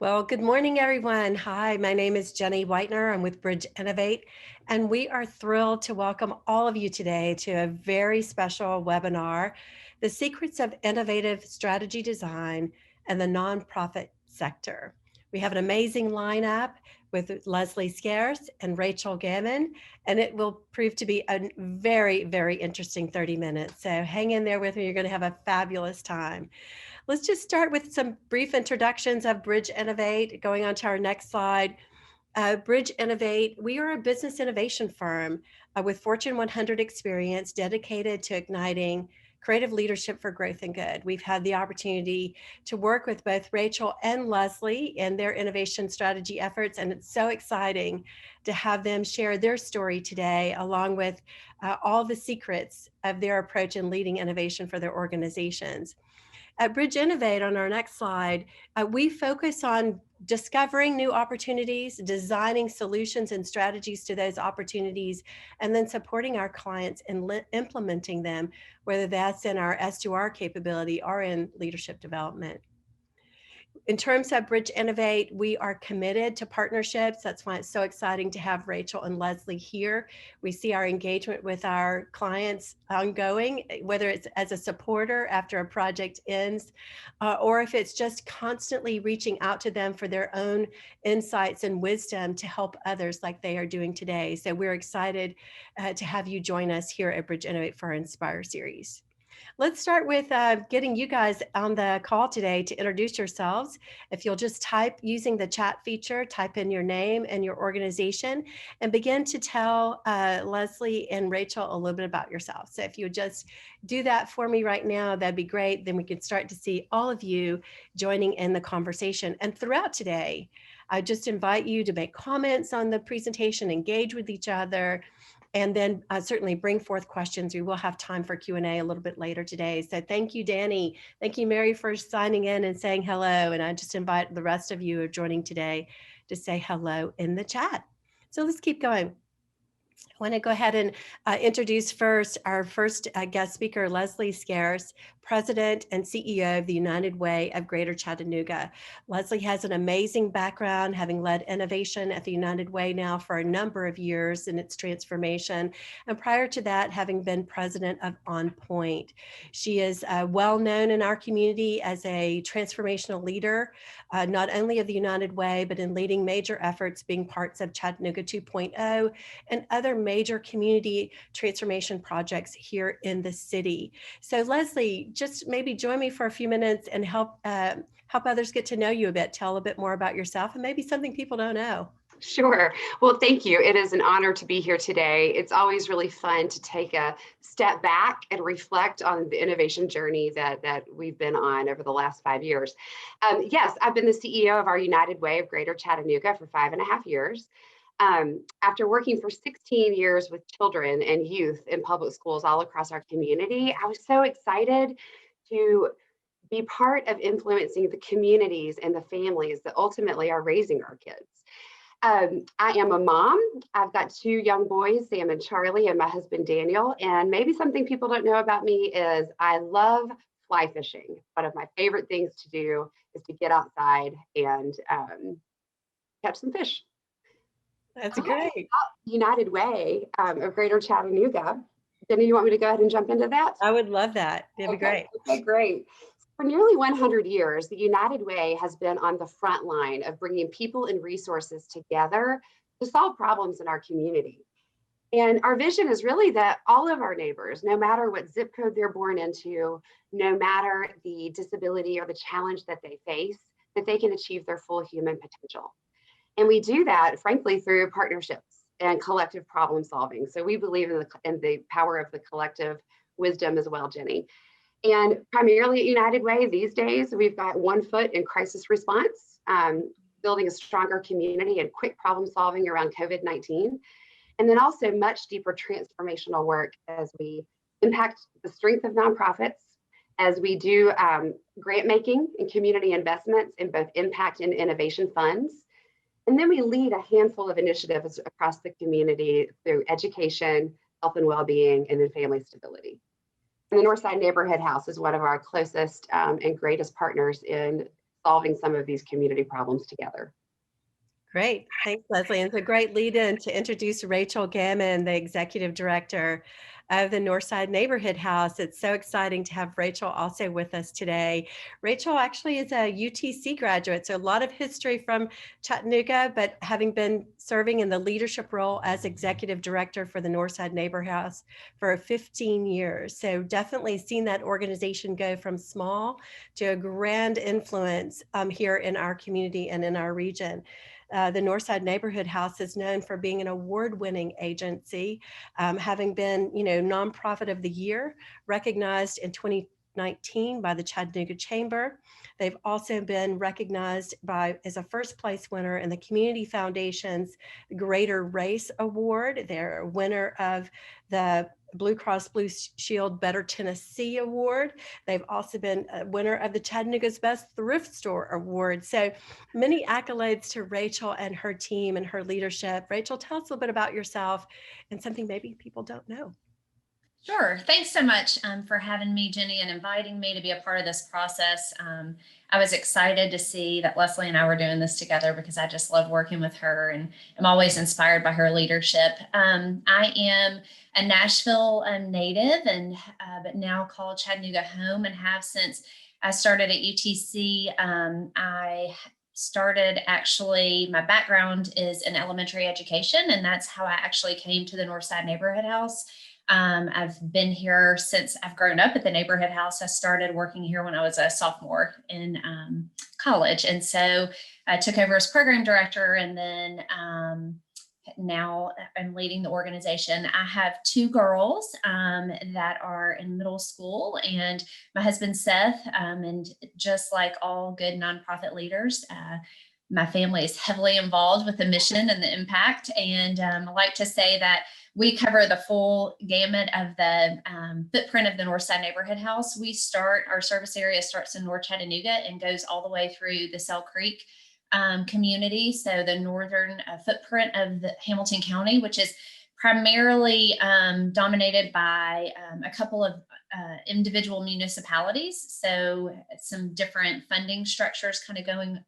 Well, good morning, everyone. Hi, my name is Jenny Whitener. I'm with Bridge Innovate, and we are thrilled to welcome all of you today to a very special webinar, The Secrets of Innovative Strategy Design and the Nonprofit Sector. We have an amazing lineup with Lesley Scearce and Rachel Gammon, and it will prove to be a very, very interesting 30 minutes. So hang in there with me. You're going to have a fabulous time. Let's just start with some brief introductions of Bridge Innovate. Going on to our next slide. Bridge Innovate, we are a business innovation firm with Fortune 100 experience dedicated to igniting creative leadership for growth and good. We've had the opportunity to work with both Rachel and Lesley in their innovation strategy efforts, and it's so exciting to have them share their story today, along with all the secrets of their approach in leading innovation for their organizations. At Bridge Innovate, on our next slide, we focus on discovering new opportunities, designing solutions and strategies to those opportunities, and then supporting our clients in implementing them, whether that's in our S2R capability or in leadership development. In terms of Bridge Innovate, we are committed to partnerships. That's why it's so exciting to have Rachel and Lesley here. We see our engagement with our clients ongoing, whether it's as a supporter after a project ends, or if it's just constantly reaching out to them for their own insights and wisdom to help others like they are doing today. So we're excited to have you join us here at Bridge Innovate for our Inspire series. Let's start with getting you guys on the call today to introduce yourselves. If you'll just type using the chat feature, type in your name and your organization, and begin to tell Lesley and Rachel a little bit about yourself. So if you would just do that for me right now, that'd be great. Then we can start to see all of you joining in the conversation. And throughout today, I just invite you to make comments on the presentation, engage with each other, and then certainly bring forth questions. We will have time for Q&A a little bit later today. So thank you, Danny. Thank you, Mary, for signing in and saying hello. And I just invite the rest of you who are joining today to say hello in the chat. So let's keep going. I want to go ahead and introduce first our first guest speaker, Lesley Scearce, President and CEO of the United Way of Greater Chattanooga. Lesley has an amazing background, having led innovation at the United Way now for a number of years in its transformation, and prior to that, having been president of On Point. She is well known in our community as a transformational leader, not only of the United Way, but in leading major efforts, being parts of Chattanooga 2.0 and other major community transformation projects here in the city. So Lesley, just maybe join me for a few minutes and help others get to know you a bit. Tell a bit more about yourself and maybe something people don't know. Sure. Well, thank you. It is an honor to be here today. It's always really fun to take a step back and reflect on the innovation journey that we've been on over the last 5 years. Yes, I've been the CEO of our United Way of Greater Chattanooga for 5.5 years. After working for 16 years with children and youth in public schools all across our community, I was so excited to be part of influencing the communities and the families that ultimately are raising our kids. I am a mom. I've got 2 young boys, Sam and Charlie, and my husband, Daniel. And maybe something people don't know about me is I love fly fishing. One of my favorite things to do is to get outside and catch some fish. That's great. United Way of Greater Chattanooga. Jenny, you want me to go ahead and jump into that? I would love that. It'd be great. Okay, great. For nearly 100 years, the United Way has been on the front line of bringing people and resources together to solve problems in our community. And our vision is really that all of our neighbors, no matter what zip code they're born into, no matter the disability or the challenge that they face, that they can achieve their full human potential. And we do that, frankly, through partnerships and collective problem solving. So we believe in the power of the collective wisdom as well, Jenny. And primarily at United Way these days, we've got one foot in crisis response, building a stronger community and quick problem solving around COVID-19. And then also much deeper transformational work as we impact the strength of nonprofits, as we do grant making and community investments in both impact and innovation funds. And then we lead a handful of initiatives across the community through education, health and well-being, and then family stability. And the Northside Neighborhood House is one of our closest and greatest partners in solving some of these community problems together. Great. Thanks, Lesley. And it's a great lead in to introduce Rachel Gammon, the executive director of the Northside Neighborhood House. It's so exciting to have Rachel also with us today. Rachel actually is a UTC graduate, so a lot of history from Chattanooga, but having been serving in the leadership role as executive director for the Northside Neighborhood House for 15 years. So definitely seen that organization go from small to a grand influence here in our community and in our region. The Northside Neighborhood House is known for being an award-winning agency, having been, Nonprofit of the Year, recognized in 2019 by the Chattanooga Chamber. They've also been recognized as a first place winner in the Community Foundation's Greater Race Award. They're a winner of the Blue Cross Blue Shield Better Tennessee Award. They've also been a winner of the Chattanooga's Best Thrift Store Award. So many accolades to Rachel and her team and her leadership. Rachel, tell us a little bit about yourself and something maybe people don't know. Sure. Thanks so much for having me, Jenny, and inviting me to be a part of this process. I was excited to see that Lesley and I were doing this together because I just love working with her and I'm always inspired by her leadership. I am a Nashville native and but now call Chattanooga home and have since I started at UTC. I started actually, my background is in elementary education, and that's how I actually came to the Northside Neighborhood House. I've been here since I've grown up at the neighborhood house. I started working here when I was a sophomore in college. And so I took over as program director and then now I'm leading the organization. I have two girls that are in middle school and my husband, Seth, and just like all good nonprofit leaders, my family is heavily involved with the mission and the impact. And I like to say that we cover the full gamut of the footprint of the Northside Neighborhood House. Our service area starts in North Chattanooga and goes all the way through the Sell Creek community. So the northern footprint of the Hamilton County, which is primarily dominated by a couple of individual municipalities. So some different funding structures kind of going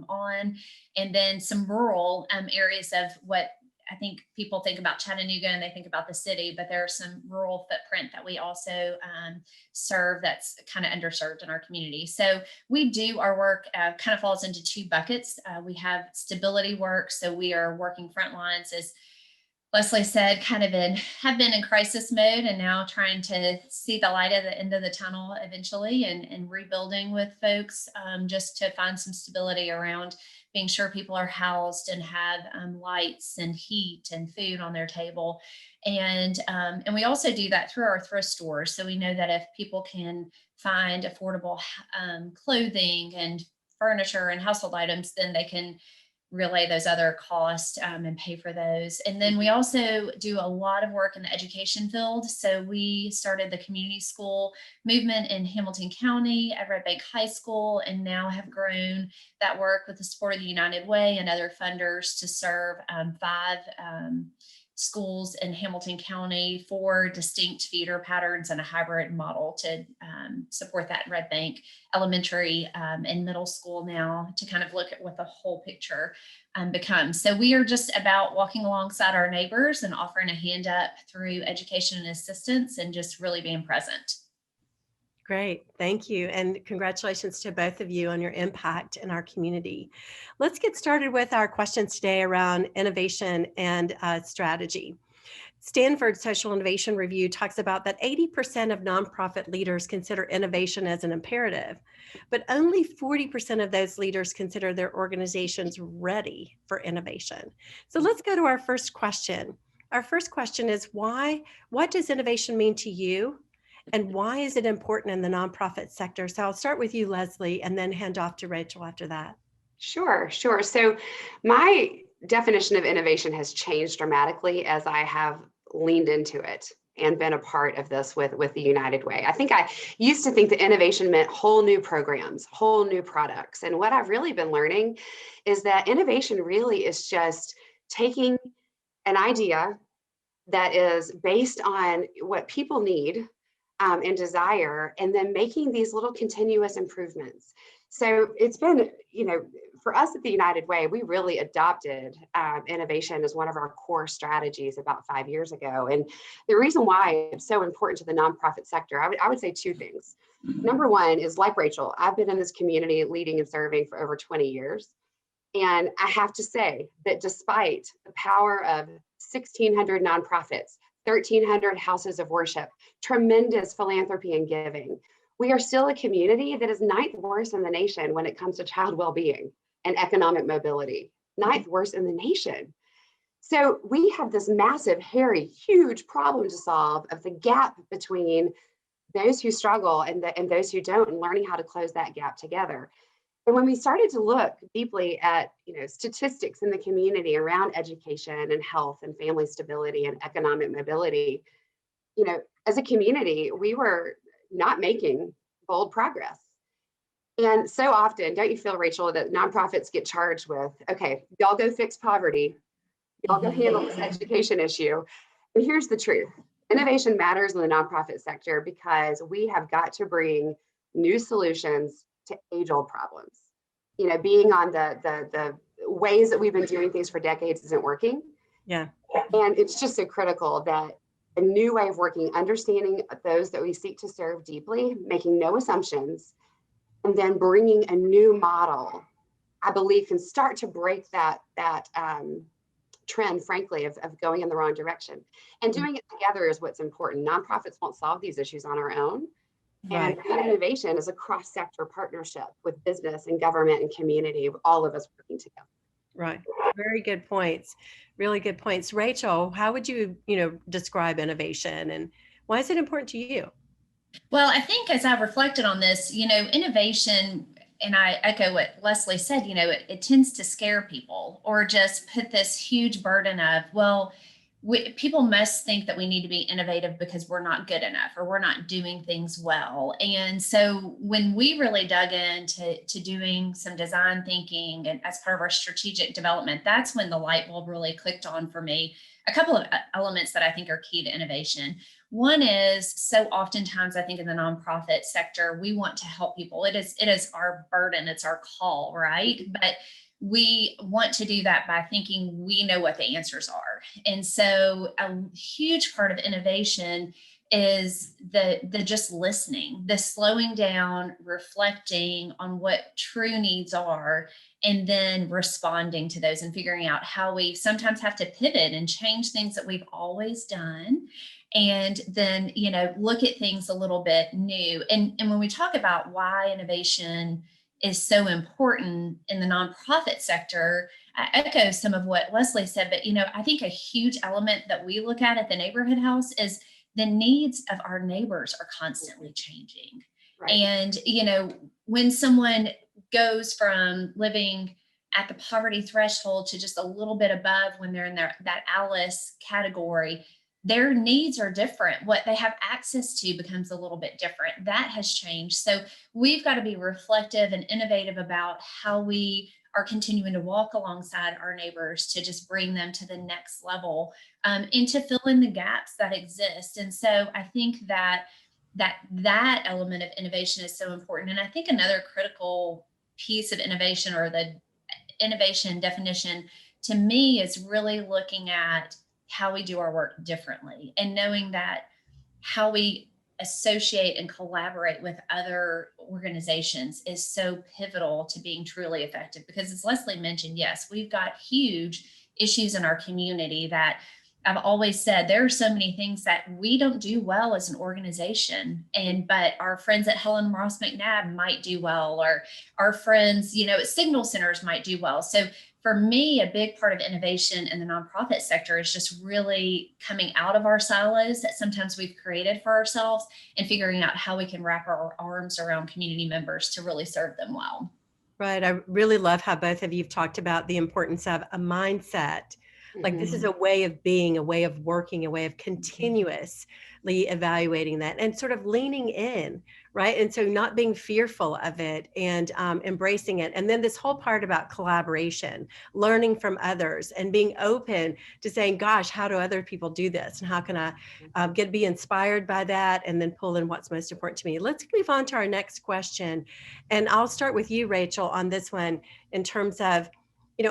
on, and then some rural areas of what I think people think about Chattanooga and they think about the city, but there's some rural footprint that we also serve that's kind of underserved in our community. So we do our work kind of falls into two buckets. We have stability work. So we are working front lines, as Lesley said, have been in crisis mode and now trying to see the light at the end of the tunnel eventually and rebuilding with folks just to find some stability around being sure people are housed and have lights and heat and food on their table. And we also do that through our thrift stores. So we know that if people can find affordable clothing and furniture and household items, then they can relay those other costs and pay for those. And then we also do a lot of work in the education field. So we started the community school movement in Hamilton County at Red Bank High School, and now have grown that work with the support of the United Way and other funders to serve 5 schools in Hamilton County, 4 distinct feeder patterns and a hybrid model to support that Red Bank elementary and middle school now to kind of look at what the whole picture becomes. So we are just about walking alongside our neighbors and offering a hand up through education and assistance and just really being present. Great. Thank you. And congratulations to both of you on your impact in our community. Let's get started with our questions today around innovation and strategy. Stanford Social Innovation Review talks about that 80% of nonprofit leaders consider innovation as an imperative, but only 40% of those leaders consider their organizations ready for innovation. So let's go to our first question. Our first question is why? What does innovation mean to you? And why is it important in the nonprofit sector? So I'll start with you, Lesley, and then hand off to Rachel after that. Sure. So my definition of innovation has changed dramatically as I have leaned into it and been a part of this with the United Way. I think I used to think that innovation meant whole new programs, whole new products. And what I've really been learning is that innovation really is just taking an idea that is based on what people need and desire, and then making these little continuous improvements. So it's been, for us at the United Way, we really adopted innovation as one of our core strategies about 5 years ago. And the reason why it's so important to the nonprofit sector, I would say two things. Number one is, like Rachel, I've been in this community leading and serving for over 20 years. And I have to say that despite the power of 1,600 nonprofits, 1,300 houses of worship, tremendous philanthropy and giving, we are still a community that is ninth worst in the nation when it comes to child well-being and economic mobility. Ninth worst in the nation. So we have this massive, hairy, huge problem to solve of the gap between those who struggle and those who don't, and learning how to close that gap together. And when we started to look deeply at statistics in the community around education and health and family stability and economic mobility, as a community, we were not making bold progress. And so often, don't you feel, Rachel, that nonprofits get charged with, okay, y'all go fix poverty, y'all go handle this education issue. And here's the truth. Innovation matters in the nonprofit sector because we have got to bring new solutions to age-old problems. Being on the ways that we've been doing things for decades isn't working. Yeah. And it's just so critical that a new way of working, understanding those that we seek to serve deeply, making no assumptions, and then bringing a new model, I believe, can start to break that trend, frankly, of going in the wrong direction. And doing it together is what's important. Nonprofits won't solve these issues on our own. Right. And innovation is a cross-sector partnership with business and government and community, all of us working together. Right. Very good points. Really good points. Rachel, how would you, describe innovation, and why is it important to you? Well, I think as I reflected on this, innovation, and I echo what Lesley said, it tends to scare people or just put this huge burden of, well, people must think that we need to be innovative because we're not good enough or we're not doing things well. And so when we really dug into doing some design thinking and as part of our strategic development, that's when the light bulb really clicked on for me. A couple of elements that I think are key to innovation. One is, so oftentimes I think in the nonprofit sector, we want to help people. It is our burden, it's our call, right? But we want to do that by thinking we know what the answers are. And so a huge part of innovation is the just listening, the slowing down, reflecting on what true needs are, and then responding to those and figuring out how we sometimes have to pivot and change things that we've always done. And then, look at things a little bit new. And when we talk about why innovation is so important in the nonprofit sector, I echo some of what Lesley said, but I think a huge element that we look at the neighborhood house is the needs of our neighbors are constantly changing. Right. And when someone goes from living at the poverty threshold to just a little bit above when they're in that Alice category, their needs are different. What they have access to becomes a little bit different. That has changed. So we've got to be reflective and innovative about how we are continuing to walk alongside our neighbors to just bring them to the next level, and to fill in the gaps that exist. And so I think that element of innovation is so important. And I think another critical piece of innovation, or the innovation definition to me, is really looking at how we do our work differently and knowing that how we associate and collaborate with other organizations is so pivotal to being truly effective. Because as Lesley mentioned, yes, we've got huge issues in our community that I've always said there are so many things that we don't do well as an organization, but our friends at Helen Ross McNabb might do well, or our friends, at Signal Centers might do well. So for me, a big part of innovation in the nonprofit sector is just really coming out of our silos that sometimes we've created for ourselves and figuring out how we can wrap our arms around community members to really serve them well. Right. I really love how both of you have talked about the importance of a mindset Like this is Mhm. a way of being, a way of working, a way of continuously evaluating that and sort of leaning in, right? And so not being fearful of it and embracing it. And then this whole part about collaboration, learning from others and being open to saying, gosh, how do other people do this? And how can I be inspired by that and then pull in what's most important to me? Let's move on to our next question. And I'll start with you, Rachel, on this one in terms of,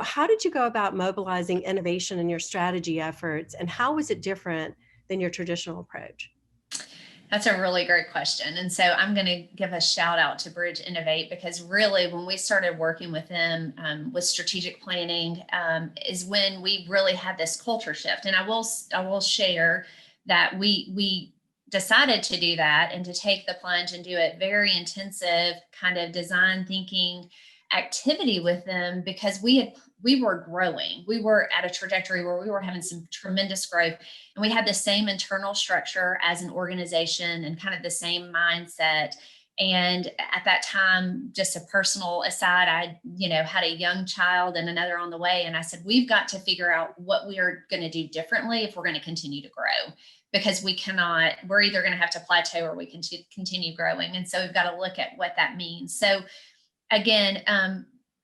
how did you go about mobilizing innovation in your strategy efforts, and how was it different than your traditional approach? That's a really great question. And so I'm going to give a shout out to Bridge Innovate, because really when we started working with them with strategic planning is when we really had this culture shift. And I will share that we decided to do that and to take the plunge and do it very intensive kind of design thinking activity with them, because we were growing. We were at a trajectory where we were having some tremendous growth, and we had the same internal structure as an organization and kind of the same mindset. And at that time, just a personal aside, I, had a young child and another on the way. And I said, we've got to figure out what we are going to do differently if we're going to continue to grow, because we're either going to have to plateau or we can continue growing. And so we've got to look at what that means. So again,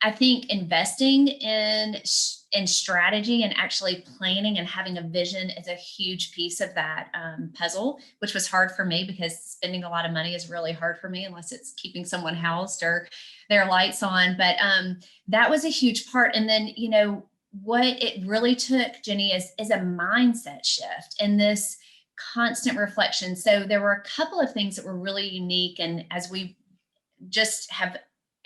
I think investing in strategy and actually planning and having a vision is a huge piece of that puzzle, which was hard for me because spending a lot of money is really hard for me unless it's keeping someone housed or their lights on. But that was a huge part. And then, what it really took, Jenny, is a mindset shift and this constant reflection. So there were a couple of things that were really unique. And as we just have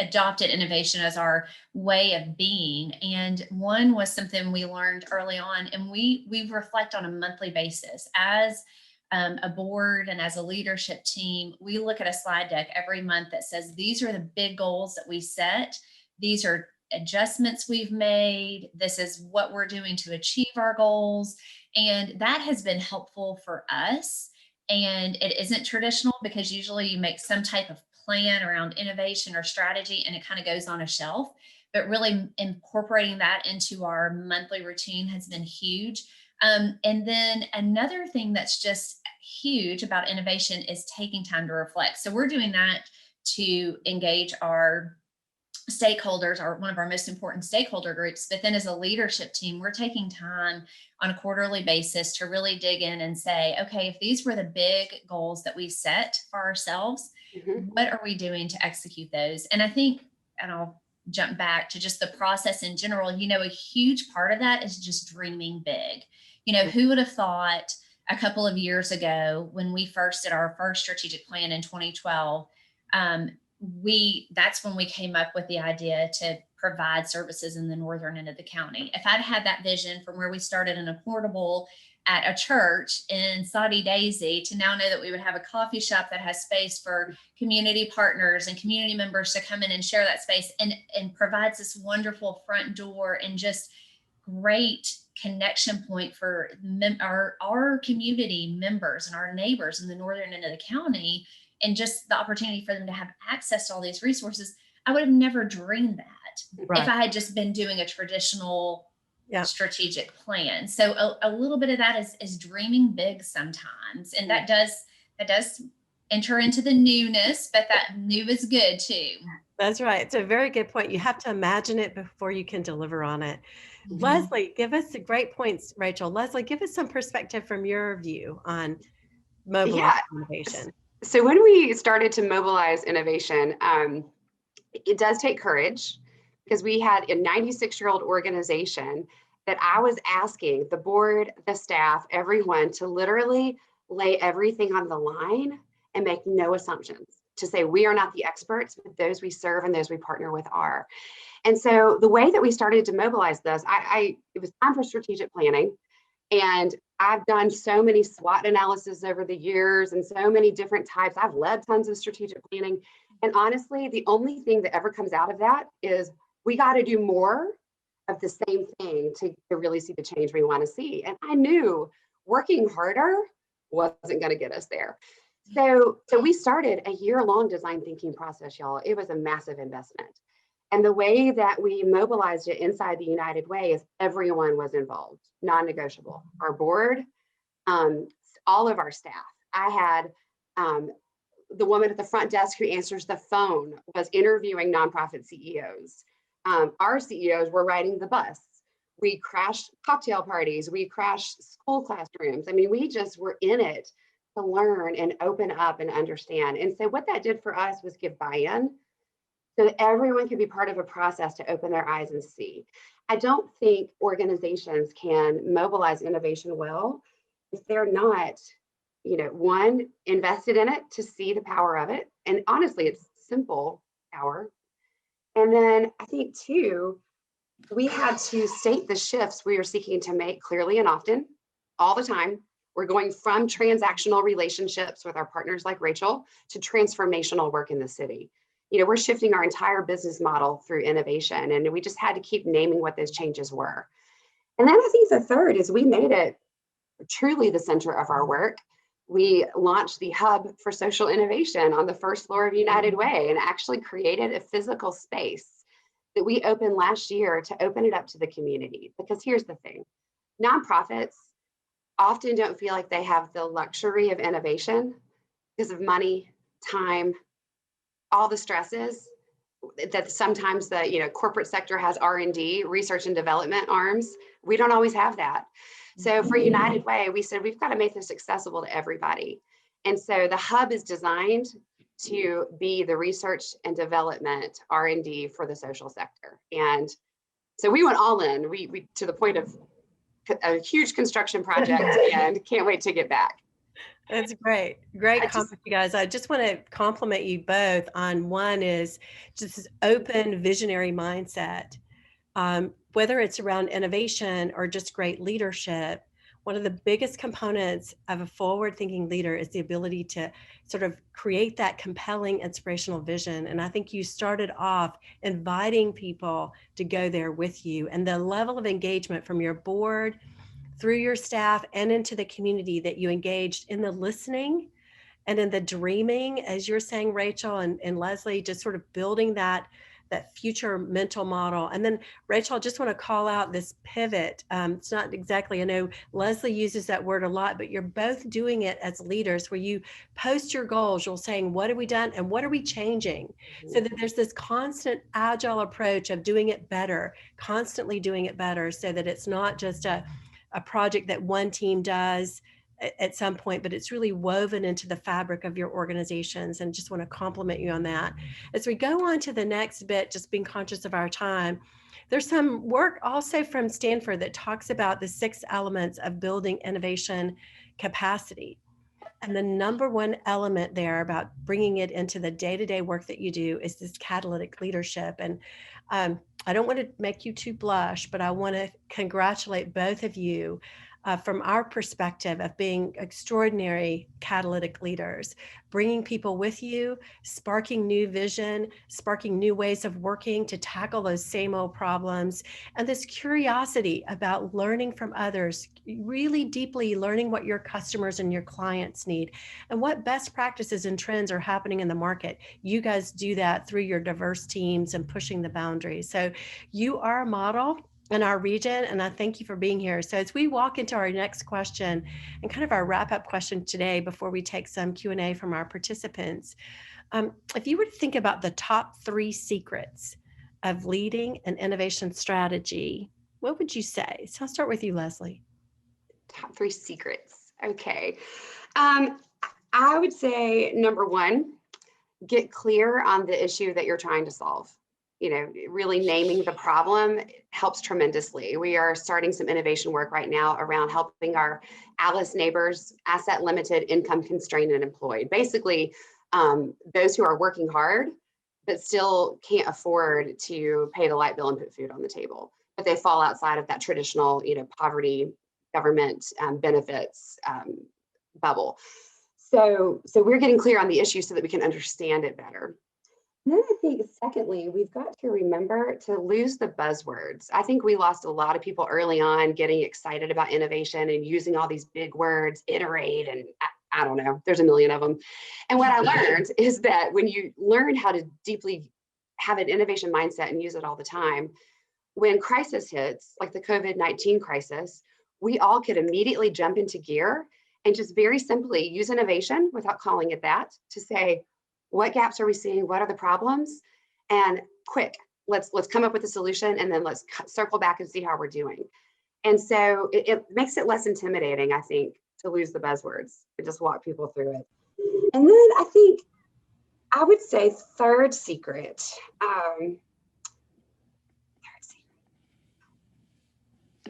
adopted innovation as our way of being. And one was something we learned early on, and we reflect on a monthly basis as a board and as a leadership team. We look at a slide deck every month that says, these are the big goals that we set. These are adjustments we've made. This is what we're doing to achieve our goals. And that has been helpful for us. And it isn't traditional, because usually you make some type of plan around innovation or strategy and it kind of goes on a shelf. But really incorporating that into our monthly routine has been huge. And then another thing that's just huge about innovation is taking time to reflect. So we're doing that to engage our stakeholders, are one of our most important stakeholder groups. But then as a leadership team, we're taking time on a quarterly basis to really dig in and say, okay, if these were the big goals that we set for ourselves, Mhm. what are we doing to execute those? And I think, and I'll jump back to just the process in general, a huge part of that is just dreaming big. Who would have thought a couple of years ago when we first did our first strategic plan in 2012, that's when we came up with the idea to provide services in the northern end of the county. If I'd had that vision from where we started in a portable at a church in Saudi Daisy to now know that we would have a coffee shop that has space for community partners and community members to come in and share that space, and provides this wonderful front door and just great connection point for our community members and our neighbors in the northern end of the county, and just the opportunity for them to have access to all these resources. I would have never dreamed that if Right. I had just been doing a traditional Yeah. strategic plan. So a little bit of that is dreaming big sometimes. And that does enter into the newness, but that new is good too. That's right. It's a very good point. You have to imagine it before you can deliver on it. Mhm. Lesley, give us the great points, Rachel. Lesley, give us some perspective from your view on mobilizing Yeah. innovation. So when we started to mobilize innovation, it does take courage, because we had a 96-year-old organization that I was asking the board, the staff, everyone to literally lay everything on the line and make no assumptions, to say we are not the experts, but those we serve and those we partner with are. And so the way that we started to mobilize this, it was time for strategic planning. And I've done so many SWOT analysis over the years and so many different types. I've led tons of strategic planning. And honestly, the only thing that ever comes out of that is we got to do more of the same thing to really see the change we want to see. And I knew working harder wasn't going to get us there. So we started a year-long design thinking process, y'all. It was a massive investment. And the way that we mobilized it inside the United Way is everyone was involved, non-negotiable. Our board, all of our staff. I had the woman at the front desk who answers the phone was interviewing nonprofit CEOs. Our CEOs were riding the bus. We crashed cocktail parties. We crashed school classrooms. I mean, we just were in it to learn and open up and understand. And so what that did for us was give buy-in so that everyone could be part of a process to open their eyes and see. I don't think organizations can mobilize innovation well if they're not, one, invested in it to see the power of it. And honestly, it's simple power. And then I think two, we had to state the shifts we are seeking to make clearly and often, all the time. We're going from transactional relationships with our partners like Rachel to transformational work in the city. We're shifting our entire business model through innovation, and we just had to keep naming what those changes were. And then I think the third is we made it truly the center of our work. We launched the Hub for Social Innovation on the first floor of United Way and actually created a physical space that we opened last year to open it up to the community. Because here's the thing, nonprofits often don't feel like they have the luxury of innovation because of money, time, all the stresses that sometimes the corporate sector has R&D, research and development arms. We don't always have that. So for United Way, we said we've got to make this accessible to everybody. And so the Hub is designed to be the research and development R&D for the social sector. And so we went all in, we to the point of a huge construction project and can't wait to get back. That's great. Great comment, you guys. I just want to compliment you both on one is just this open visionary mindset. Whether it's around innovation or just great leadership, one of the biggest components of a forward-thinking leader is the ability to sort of create that compelling, inspirational vision. And I think you started off inviting people to go there with you, and the level of engagement from your board through your staff and into the community that you engaged in the listening and in the dreaming, as you're saying, Rachel and Lesley, just sort of building that future mental model. And then Rachel, I just want to call out this pivot. It's not exactly, I know Lesley uses that word a lot, but you're both doing it as leaders where you post your goals, you're saying, what have we done and what are we changing? So that there's this constant agile approach of doing it better, constantly doing it better, so that it's not just a project that one team does at some point, but it's really woven into the fabric of your organizations, and just want to compliment you on that. As we go on to the next bit, just being conscious of our time, there's some work also from Stanford that talks about the 6 elements of building innovation capacity. And the number one element there about bringing it into the day-to-day work that you do is this catalytic leadership. And I don't want to make you too blush, but I want to congratulate both of you from our perspective of being extraordinary catalytic leaders, bringing people with you, sparking new vision, sparking new ways of working to tackle those same old problems, and this curiosity about learning from others, really deeply learning what your customers and your clients need and what best practices and trends are happening in the market. You guys do that through your diverse teams and pushing the boundaries. So you are a model in our region, and I thank you for being here. So as we walk into our next question and kind of our wrap-up question today before we take some Q&A from our participants, if you were to think about the top 3 secrets of leading an innovation strategy, what would you say? So I'll start with you, Lesley. Top 3 secrets. Okay. I would say number 1, get clear on the issue that you're trying to solve. Really naming the problem helps tremendously. We are starting some innovation work right now around helping our Alice neighbors, asset limited, income constrained, and employed. Basically, those who are working hard, but still can't afford to pay the light bill and put food on the table, but they fall outside of that traditional, poverty, government benefits bubble. So we're getting clear on the issue so that we can understand it better. Then I think, secondly, we've got to remember to lose the buzzwords. I think we lost a lot of people early on getting excited about innovation and using all these big words, iterate, and I don't know, there's a million of them. And what I learned is that when you learn how to deeply have an innovation mindset and use it all the time, when crisis hits, like the COVID-19 crisis, we all could immediately jump into gear and just very simply use innovation without calling it that to say, what gaps are we seeing? What are the problems? And quick, let's come up with a solution, and then let's circle back and see how we're doing. And so it makes it less intimidating, I think, to lose the buzzwords and just walk people through it. And then I think I would say third secret,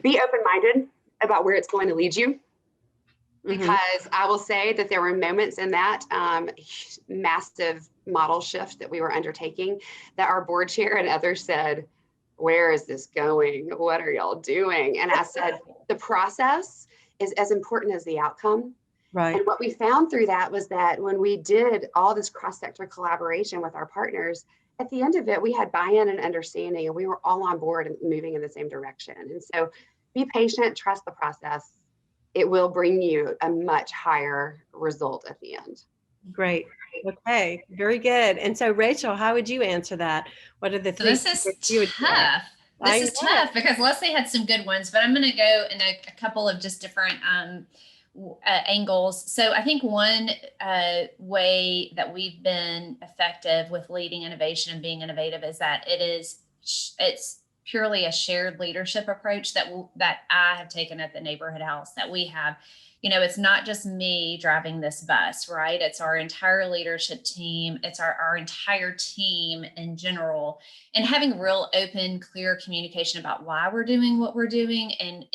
be open-minded about where it's going to lead you. Because I will say that there were moments in that massive model shift that we were undertaking that our board chair and others said, where is this going? What are y'all doing? And I said, the process is as important as the outcome. Right. And what we found through that was that when we did all this cross-sector collaboration with our partners, at the end of it, we had buy-in and understanding, and we were all on board and moving in the same direction. And so be patient, trust the process. It will bring you a much higher result at the end. Great. Okay. Very good. And so, Rachel, how would you answer that? What are the three this is secrets you would say? tough. This is tough because Lesley had some good ones, but I'm going to go in a couple of just different angles. So I think one way that we've been effective with leading innovation and being innovative is that it's purely a shared leadership approach that I have taken at the neighborhood house, that we have. You know, it's not just me driving this bus, right? It's our entire leadership team. It's our entire team in general, and having real open, clear communication about why we're doing what we're doing, and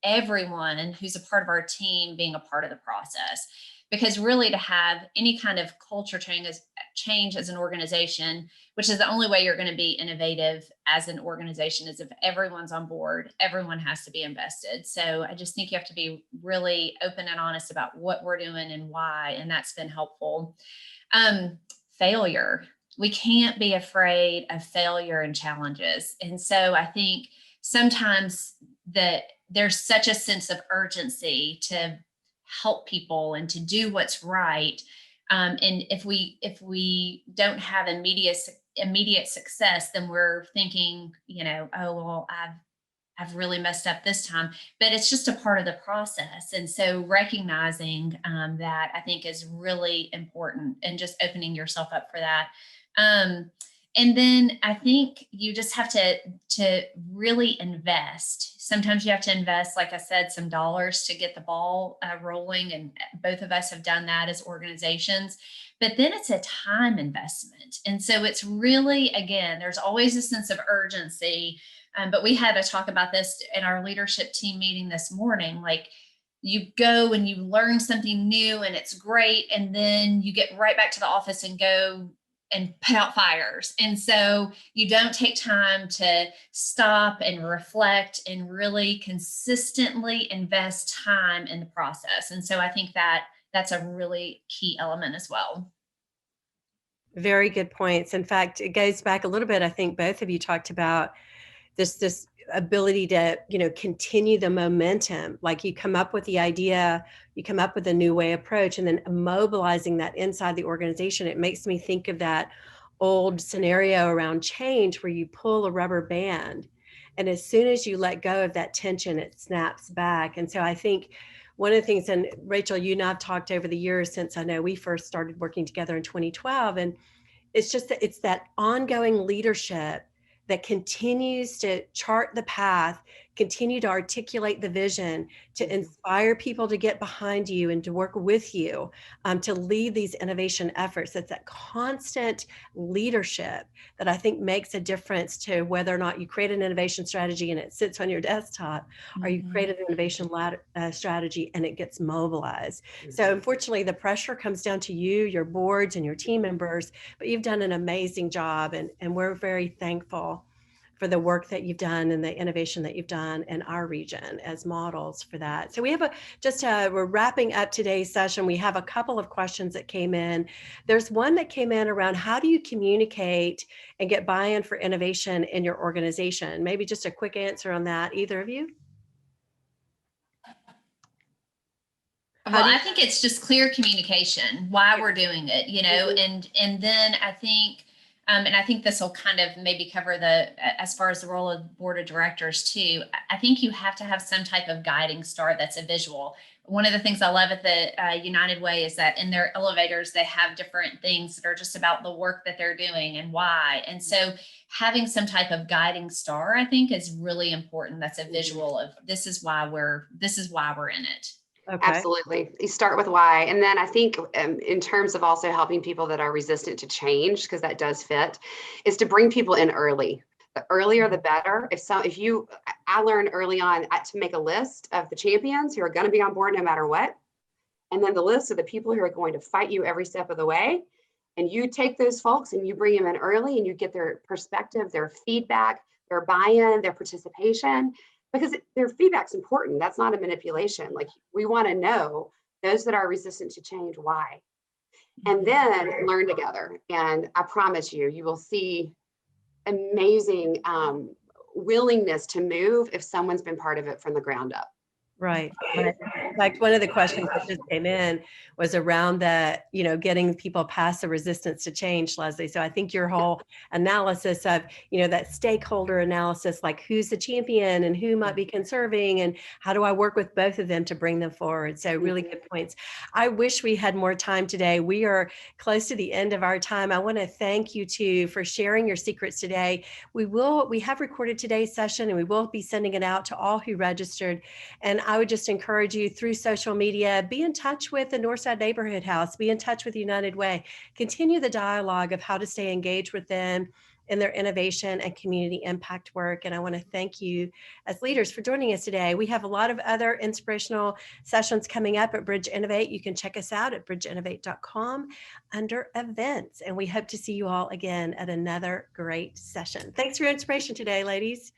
everyone who's a part of our team being a part of the process. Because really, to have any kind of culture change as an organization, which is the only way you're going to be innovative as an organization, is if everyone's on board, everyone has to be invested. So I just think you have to be really open and honest about what we're doing and why, and that's been helpful. Failure. We can't be afraid of failure and challenges. And so I think sometimes that there's such a sense of urgency to help people and to do what's right. And if we don't have immediate success, then we're thinking, you know, oh, well, I've really messed up this time, but it's just a part of the process. And so recognizing that, I think, is really important, and just opening yourself up for that. And then I think you just have to really invest. Sometimes you have to invest, like I said, some dollars to get the ball rolling. And both of us have done that as organizations. But then it's a time investment. And so it's really, again, there's always a sense of urgency. But we had to talk about this in our leadership team meeting this morning. Like, you go and you learn something new and it's great. And then you get right back to the office and go and put out fires. And so you don't take time to stop and reflect and really consistently invest time in the process. And so I think that that's a really key element as well. Very good points. In fact, it goes back a little bit. I think both of you talked about this ability to, you know, continue the momentum. Like, you come up with the idea, you come up with a new way approach, and then mobilizing that inside the organization. It makes me think of that old scenario around change where you pull a rubber band, and as soon as you let go of that tension, it snaps back. And so I think one of the things, and Rachel, you and I have talked over the years since I know we first started working together in 2012, and it's just that it's that ongoing leadership that continues to chart the path, continue to articulate the vision, to inspire people to get behind you and to work with you, to lead these innovation efforts. It's that constant leadership that I think makes a difference to whether or not you create an innovation strategy and it sits on your desktop, or you create an innovation strategy and it gets mobilized. So unfortunately, the pressure comes down to you, your boards, and your team members, but you've done an amazing job, and we're very thankful for the work that you've done and the innovation that you've done in our region as models for that. So we have we're wrapping up today's session. We have a couple of questions that came in. There's one that came in around, how do you communicate and get buy-in for innovation in your organization? Maybe just a quick answer on that, either of you? Well, I think it's just clear communication, why we're doing it, you know, and then I think And I think this will kind of maybe cover as far as the role of board of directors too. I think you have to have some type of guiding star that's a visual. One of the things I love at the United Way is that in their elevators, they have different things that are just about the work that they're doing and why. And so having some type of guiding star, I think, is really important. That's a visual of this is why we're in it. Okay. Absolutely. You start with why. And then I think in terms of also helping people that are resistant to change, because that does fit, is to bring people in early. The earlier, the better. I learned early on to make a list of the champions who are going to be on board no matter what. And then the list of the people who are going to fight you every step of the way. And you take those folks and you bring them in early and you get their perspective, their feedback, their buy-in, their participation. Because their feedback's important. That's not a manipulation. Like, we want to know those that are resistant to change, why, and then learn together. And I promise you, you will see amazing willingness to move if someone's been part of it from the ground up. Right. In fact, one of the questions that just came in was around the, getting people past the resistance to change, Lesley. So I think your whole analysis of, that stakeholder analysis, like who's the champion and who might be conserving and how do I work with both of them to bring them forward? So really good points. I wish we had more time today. We are close to the end of our time. I want to thank you two for sharing your secrets today. We have recorded today's session and we will be sending it out to all who registered. And I would just encourage you through social media, be in touch with the Northside Neighborhood House, be in touch with United Way, continue the dialogue of how to stay engaged with them in their innovation and community impact work. And I want to thank you as leaders for joining us today. We have a lot of other inspirational sessions coming up at Bridge Innovate. You can check us out at bridgeinnovate.com under events. And we hope to see you all again at another great session. Thanks for your inspiration today, ladies.